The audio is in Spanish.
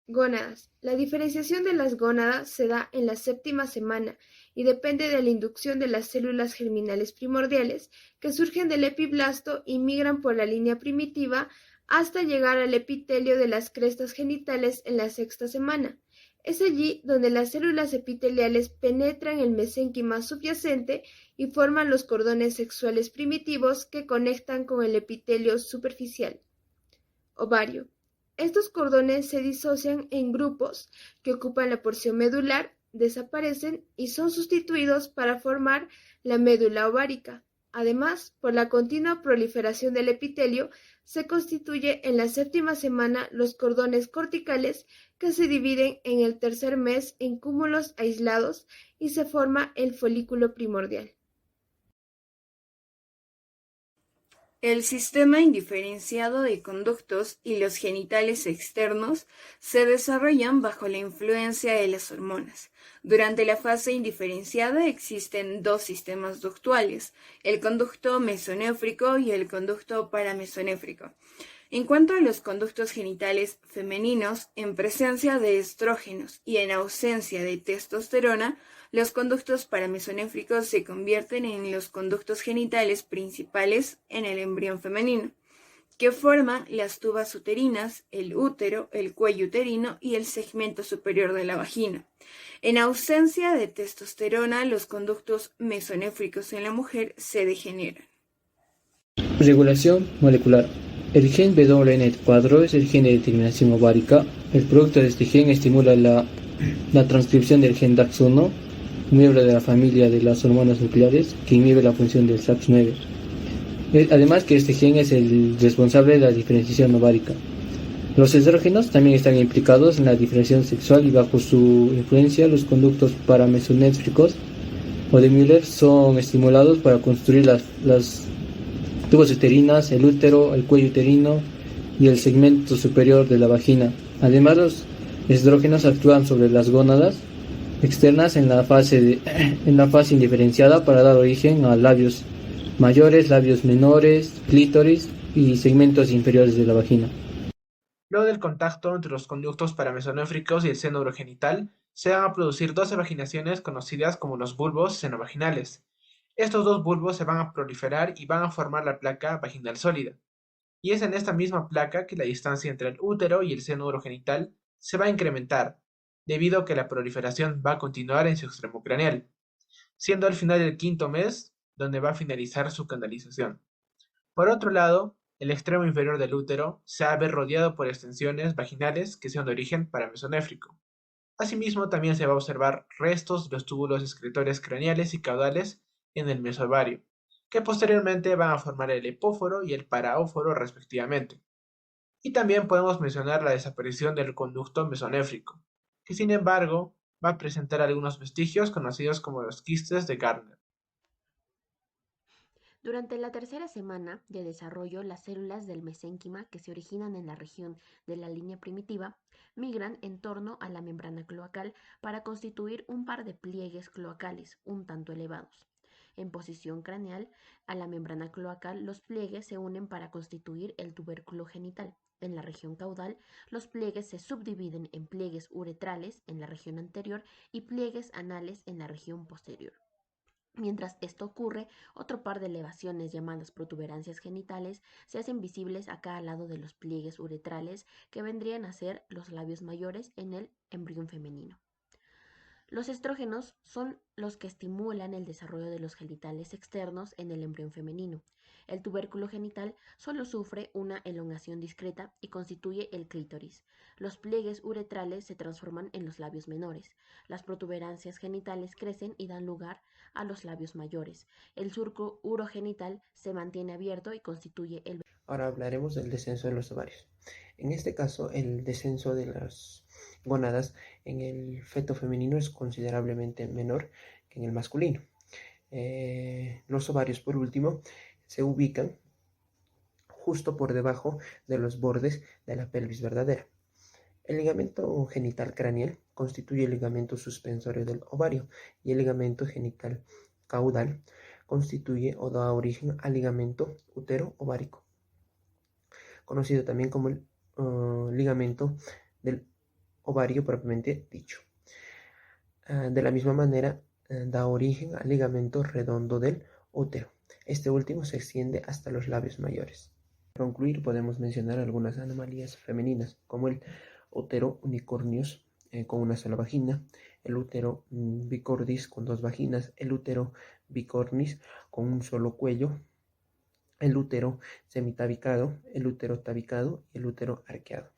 Gónadas. La diferenciación de las gónadas se da en la séptima semana y depende de la inducción de las células germinales primordiales que surgen del epiblasto y migran por la línea primitiva hasta llegar al epitelio de las crestas genitales en la sexta semana. Es allí donde las células epiteliales penetran el mesénquima subyacente y forman los cordones sexuales primitivos que conectan con el epitelio superficial. Ovario. Estos cordones se disocian en grupos que ocupan la porción medular, desaparecen y son sustituidos para formar la médula ovárica. Además, por la continua proliferación del epitelio, se constituye en la séptima semana los cordones corticales que se dividen en el tercer mes en cúmulos aislados y se forma el folículo primordial. El sistema indiferenciado de conductos y los genitales externos se desarrollan bajo la influencia de las hormonas. Durante la fase indiferenciada existen dos sistemas ductuales, el conducto mesonéfrico y el conducto paramesonéfrico. En cuanto a los conductos genitales femeninos, en presencia de estrógenos y en ausencia de testosterona, los conductos paramesonéfricos se convierten en los conductos genitales principales en el embrión femenino, que forman las tubas uterinas, el útero, el cuello uterino y el segmento superior de la vagina. En ausencia de testosterona, los conductos mesonéfricos en la mujer se degeneran. Regulación molecular. El gen WN4 es el gen de determinación ovárica. El producto de este gen estimula la transcripción del gen DAX1, un miembro de la familia de las hormonas nucleares que inhibe la función del SAX9. Además que este gen es el responsable de la diferenciación ovárica. Los estrógenos también están implicados en la diferenciación sexual y bajo su influencia los conductos paramesonéfricos o de Müller son estimulados para construir las tubos uterinas, el útero, el cuello uterino y el segmento superior de la vagina. Además, los estrógenos actúan sobre las gónadas externas en la fase indiferenciada para dar origen a labios mayores, labios menores, clítoris y segmentos inferiores de la vagina. Luego del contacto entre los conductos paramesonéfricos y el seno urogenital, se van a producir dos evaginaciones conocidas como los bulbos senovaginales. Estos dos bulbos se van a proliferar y van a formar la placa vaginal sólida. Y es en esta misma placa que la distancia entre el útero y el seno urogenital se va a incrementar, debido a que la proliferación va a continuar en su extremo craneal, siendo al final del quinto mes donde va a finalizar su canalización. Por otro lado, el extremo inferior del útero se va a ver rodeado por extensiones vaginales que sean de origen paramesonéfrico. Asimismo, también se va a observar restos de los túbulos excretores craneales y caudales en el mesovario, que posteriormente van a formar el epóforo y el paraóforo respectivamente. Y también podemos mencionar la desaparición del conducto mesonéfrico, que sin embargo va a presentar algunos vestigios conocidos como los quistes de Gardner. Durante la tercera semana de desarrollo, las células del mesénquima que se originan en la región de la línea primitiva migran en torno a la membrana cloacal para constituir un par de pliegues cloacales un tanto elevados. En posición craneal a la membrana cloacal, los pliegues se unen para constituir el tubérculo genital. En la región caudal, los pliegues se subdividen en pliegues uretrales en la región anterior y pliegues anales en la región posterior. Mientras esto ocurre, otro par de elevaciones llamadas protuberancias genitales se hacen visibles a cada lado de los pliegues uretrales que vendrían a ser los labios mayores en el embrión femenino. Los estrógenos son los que estimulan el desarrollo de los genitales externos en el embrión femenino. El tubérculo genital solo sufre una elongación discreta y constituye el clítoris. Los pliegues uretrales se transforman en los labios menores. Las protuberancias genitales crecen y dan lugar a los labios mayores. El surco urogenital se mantiene abierto y constituye el... Ahora hablaremos del descenso de los ovarios. En este caso, el descenso de las gónadas en el feto femenino es considerablemente menor que en el masculino. Los ovarios, por último, se ubican justo por debajo de los bordes de la pelvis verdadera. El ligamento genital craneal constituye el ligamento suspensorio del ovario y el ligamento genital caudal constituye o da origen al ligamento útero-ovárico, conocido también como el ligamento del ovario propiamente dicho. De la misma manera, da origen al ligamento redondo del útero. Este último se extiende hasta los labios mayores. Para concluir, podemos mencionar algunas anomalías femeninas, como el útero unicornius con una sola vagina, el útero bicordis con dos vaginas, el útero bicornis con un solo cuello, el útero semitabicado, el útero tabicado y el útero arqueado.